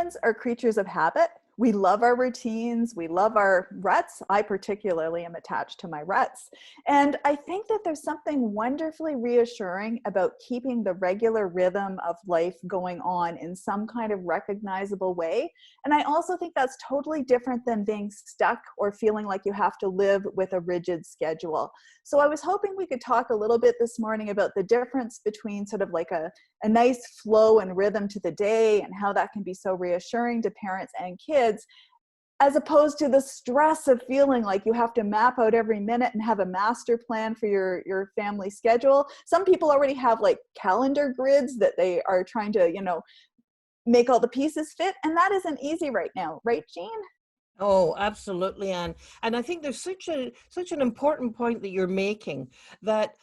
Humans are creatures of habit. We love our routines. We love our ruts. I particularly am attached to my ruts. And I think that there's something wonderfully reassuring about keeping the regular rhythm of life going on in some kind of recognizable way. And I also think that's totally different than being stuck or feeling like you have to live with a rigid schedule. So I was hoping we could talk a little bit this morning about the difference between sort of like a nice flow and rhythm to the day and how that can be so reassuring to parents and kids, as opposed to the stress of feeling like you have to map out every minute and have a master plan for your family schedule. Some people already have like calendar grids that they are trying to, make all the pieces fit, and that isn't easy right now, right, Jean? Oh, absolutely, Anne. And I think there's such an important point that you're making, that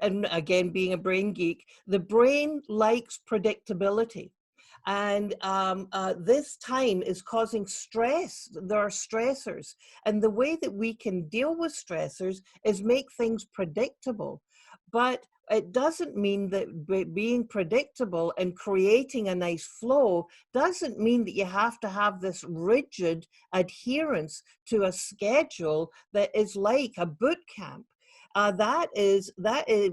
and again, being a brain geek, the brain likes predictability. And this time is causing stress. There are stressors. And the way that we can deal with stressors is make things predictable. But it doesn't mean that being predictable and creating a nice flow doesn't mean that you have to have this rigid adherence to a schedule that is like a boot camp. That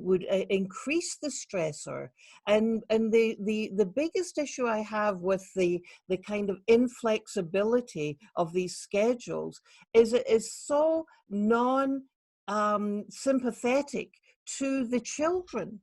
would increase the stressor, and the biggest issue I have with the kind of inflexibility of these schedules is it is so non sympathetic to the children.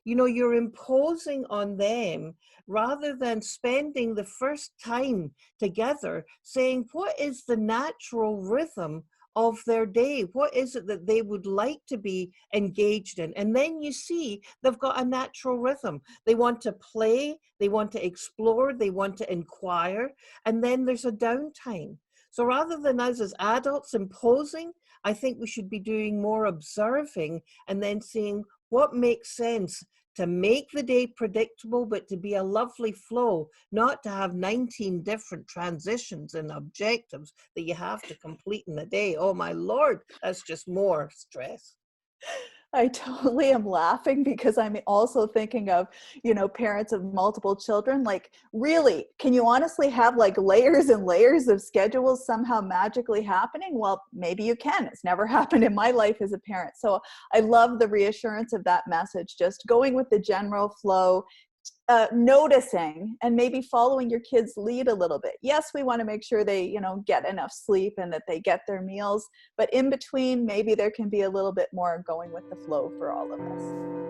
You're imposing on them rather than spending the first time together saying, what is the natural rhythm of their day? What is it that they would like to be engaged in? And then you see they've got a natural rhythm. They want to play, they want to explore, they want to inquire, and then there's a downtime. So rather than us as adults imposing, I think we should be doing more observing and then seeing what makes sense to make the day predictable, but to be a lovely flow, not to have 19 different transitions and objectives that you have to complete in a day. Oh my Lord, that's just more stress. I totally am laughing because I'm also thinking of, parents of multiple children. Like, really, can you honestly have like layers and layers of schedules somehow magically happening? Well, maybe you can. It's never happened in my life as a parent. So I love the reassurance of that message, just going with the general flow, noticing and maybe following your kids' lead a little bit. Yes, we want to make sure they, get enough sleep and that they get their meals, but in between, maybe there can be a little bit more going with the flow for all of us.